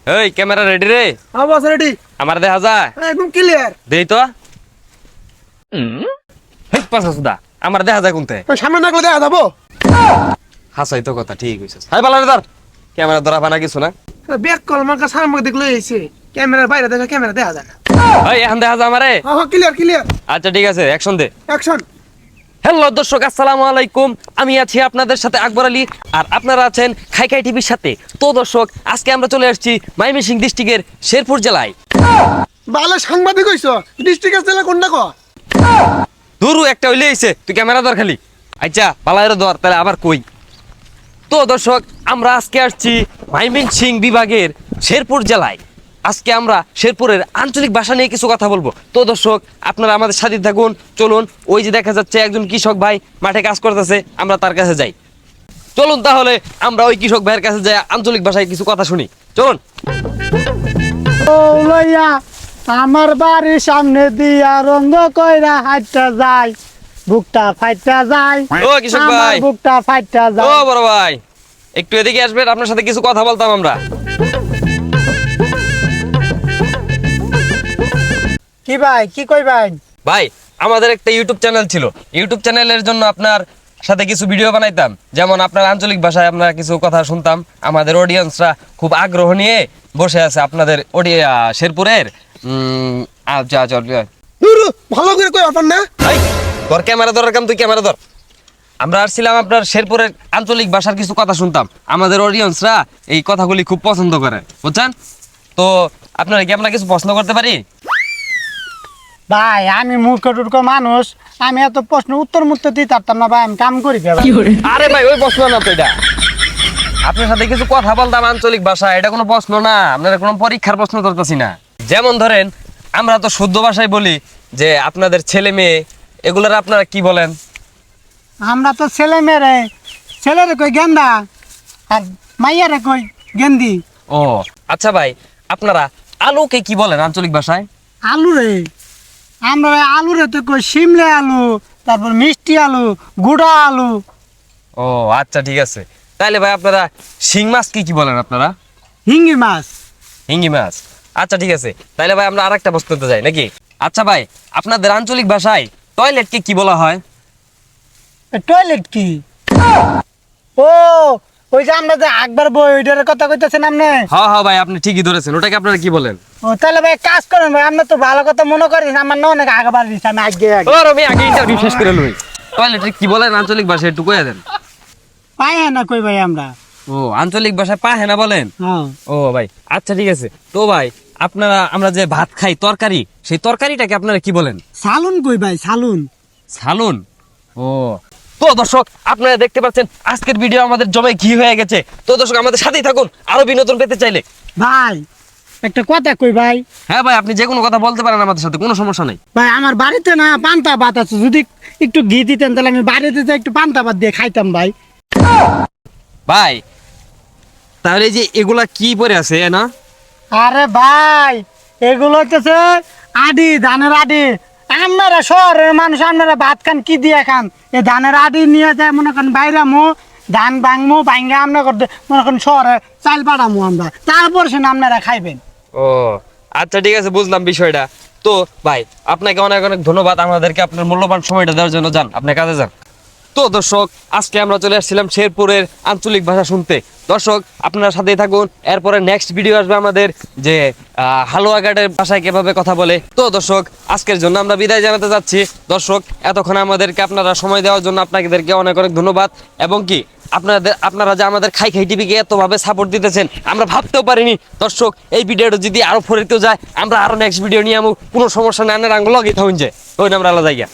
এই camera ready রে? হ্যাঁ বস রেডি। আমার দেখা যায় একদম ক্লিয়ার। দেই তো। হেই পাছা সুদা আমার দেখা যায় কোনতে? ওই সামনে না গেলে দেখা যাবো। হাসাই তো কথা ঠিক হইছে। হাই বালারে ধর। ক্যামেরা ধরা বানা কিছু না। ব্যাক কল মার্কা সামনে দেখলে এসে ক্যামেরার বাইরে দেখা ক্যামেরা দেখা যায় না। এই এখন দেখা যায় আমারে? হ্যাঁ ক্লিয়ার ক্লিয়ার। আচ্ছা ঠিক আছে অ্যাকশন দে। অ্যাকশন। হ্যালো দর্শক, আসসালামু আলাইকুম। আমি আছি আপনাদের সাথে আকবর আলী, আর আপনারা আছেন খাই খাই টিভির সাথে। তো দর্শক, আজকে আমরা চলে আসছি ময়মনসিংহ ডিস্ট্রিক্টের শেরপুর জেলায়। ভালো সাংবাদিক হইছো। ডিস্ট্রিক্টের জেলা কোনটা কো? দূরু একটা হইলে আইছে, তুই ক্যামেরা ধর খালি। আচ্ছা বালায়ের ধর, তাহলে আবার কই। তো দর্শক, আমরা আজকে আসছি ময়মনসিংহ বিভাগের শেরপুর জেলায়। আজকে আমরা শেরপুরের আঞ্চলিক ভাষা নিয়ে কিছু কথা বলবো। তো দর্শক, আপনারা আমাদের সাথে থাকুন। চলুন, ওই যে দেখা যাচ্ছে একজন কৃষক ভাই মাঠে কাজ করতেছে, আমরা তার কাছে যাই। চলুন তাহলে আমরা ওই কৃষক ভাইয়ের কাছে যাই, আঞ্চলিক ভাষায় কিছু কথা শুনি। চলুন। ও লইয়া আমার বাড়ির সামনে দিয়া রঙ্গ কইরা হাইটা যায়, বুকটা ফাইটা যায়। ও কৃষক আমার ভাই, বুকটা ফাইটা ও যায়। বড় ভাই, একটু এদিকে আসবেন, আপনার সাথে কিছু কথা বলতাম আমরা। কি ভাই, কি কই ভাই? ভাই, আমাদের একটা ইউটিউব চ্যানেল ছিল। ইউটিউব চ্যানেলের জন্য আপনার সাথে কিছু ভিডিও বানাইতাম, যেমন আপনার আঞ্চলিক ভাষায় আমরা কিছু কথা শুনতাম। আমাদের অডিয়েন্সরা খুব আগ্রহ নিয়ে বসে আছে আপনাদের শেরপুরের। দুরু ভালো করে কই আপন না। তোর ক্যামেরা ধরার কাম, তুই ক্যামেরা ধর। আমরা আসছিলাম আপনার শেরপুরের আঞ্চলিক ভাষার কিছু কথা শুনতাম। আমাদের অডিয়েন্সরা এই কথাগুলি খুব পছন্দ করে, বুঝছেন? তো আপনারা কি আমরা কিছু প্রশ্ন করতে পারি? ভাই আমি মূর্খ টুর্খ মানুষ, আমি এত প্রশ্ন উত্তর মুত্তর দিতে পারতাম না ভাই, আমি কাম করি কে ভাই? আরে ভাই, ওই প্রশ্ন না তো এটা। আপনার সাথে কিছু কথা বলতাম আঞ্চলিক ভাষা, এটা কোনো প্রশ্ন না। আপনারা কোনো পরীক্ষার প্রশ্ন করতেছি না। যেমন ধরেন, আমরা তো শুদ্ধ ভাষায় বলি যে আপনাদের ছেলে মেয়ে, এগুলোর আপনারা কি বলেন? আমরা তো ছেলে মেয়েরে, ছেলেরে কই গেন্দা আর মাইয়ারে কই গেন্দি। ও আচ্ছা ভাই, আপনারা আলুকে কি বলেন আঞ্চলিক ভাষায়? আলু রে, আমরা আলুরে তো কই শিমলে আলু, তারপর মিষ্টি আলু, গুড়া আলু। ও আচ্ছা ঠিক আছে। তাইলে ভাই আপনারা শিং মাছকে কি বলেন আপনারা? হিঙ্গি মাছ। হিঙ্গি মাছ। আচ্ছা ঠিক আছে। তাইলে ভাই আমরা আরেকটা প্রশ্নতে যাই নাকি? আচ্ছা ভাই, আপনাদের আঞ্চলিক ভাষায় টয়লেটকে কি বলা হয়? টয়লেট কি? ও ওই যে আমরা যে আকবর বই ওইটার কথা কইতেছেন আপনি? হ্যাঁ হ্যাঁ ভাই, আপনি ঠিকই ধরেছেন। ওটাকে আপনারা কি বলেন? ও তাহলে ভাই কাজ করেন ভাই, আপনি তো ভালো কথা মনে করেন, আমার না অনেক আগে বাড়িস, আমি আগে ও আমি আগে ইন্টারভিউ শেষ করে লই। টয়লেটে কি বলেন আঞ্চলিক ভাষায় একটু কইয়া দেন। পাই না কই ভাই আমরা। ও আঞ্চলিক ভাষায় পাহেনা বলেন? হ্যাঁ। ও ভাই আচ্ছা ঠিক আছে। তো ভাই, আপনারা আমরা যে ভাত খাই তরকারি, সেই তরকারিটাকে আপনারা কি বলেন? সালুন কই ভাই, সালুন। সালুন। ও তো দর্শক, আপনারা দেখতে পাচ্ছেন আজকের ভিডিও আমাদের জমে ঘি হয়ে গেছে। তো দর্শক, আমাদের সাথেই থাকুন আরো বিনোদন পেতে চাইলে। ভাই একটা কথা কই ভাই। হ্যাঁ ভাই, আপনি যে কোনো কথা বলতে পারেন আমাদের সাথে, কোনো সমস্যা নেই। ভাই আমার বাড়িতে না পান্তা ভাত আছে, যদি একটু ঘি দিতেন তাহলে আমি বাড়িতে যে একটু পান্তা ভাত দিয়ে খাইতাম ভাই। ভাই তাহলে এই যে এগুলা কি পরে আছে না? আরে ভাই এগুলো হচ্ছে আডি, ধানের আডি। আপনারা শহরের মানুষ, আপনারা ভাত খান কি দিয়ে খান? এই ধানের আডি নিয়ে যায় মনে করেন বাইরে মো ধান ভাঙমু, ভাঙ্গা আপনার করতে মনে করেন শহরে চাল পাঠামু আমরা, তারপর সে আপনারা খাইবেন। ও আচ্ছা ঠিক আছে, বুঝলাম বিষয়টা। তো ভাই, আপনাকে অনেক অনেক ধন্যবাদ আমাদেরকে আপনার মূল্যবান সময়টা দেওয়ার জন্য। যান, আপনি কাজে যান। তো দর্শক, আজকে আমরা চলে আসছিলাম শেরপুরের আঞ্চলিক ভাষা শুনতে। দর্শক, আপনারা সাথেই থাকুন। এরপরে নেক্সট ভিডিও আসবে আমাদের যে হালুয়াঘাটের ভাষায় কিভাবে কথা বলে। তো দর্শক, আজকের জন্য আমরা বিদায় জানাতে যাচ্ছি। দর্শক, এতক্ষণ আমাদেরকে আপনারা সময় দেওয়ার জন্য আপনাদেরকে অনেক অনেক ধন্যবাদ। এবং কি আপনারা যে আমাদের খাই খাই টিভিকে এতভাবে সাপোর্ট দিতেছেন, আমরা ভাবতেও পারিনি। দর্শক, এই ভিডিওটা যদি আরো ফরিতেও যায়, আমরা আরো নেক্সট ভিডিও নিয়ে কোনো সমস্যা না আনার আঙ্গুল লগে থাকুন যে ওই আমরা আলাদা জায়গা।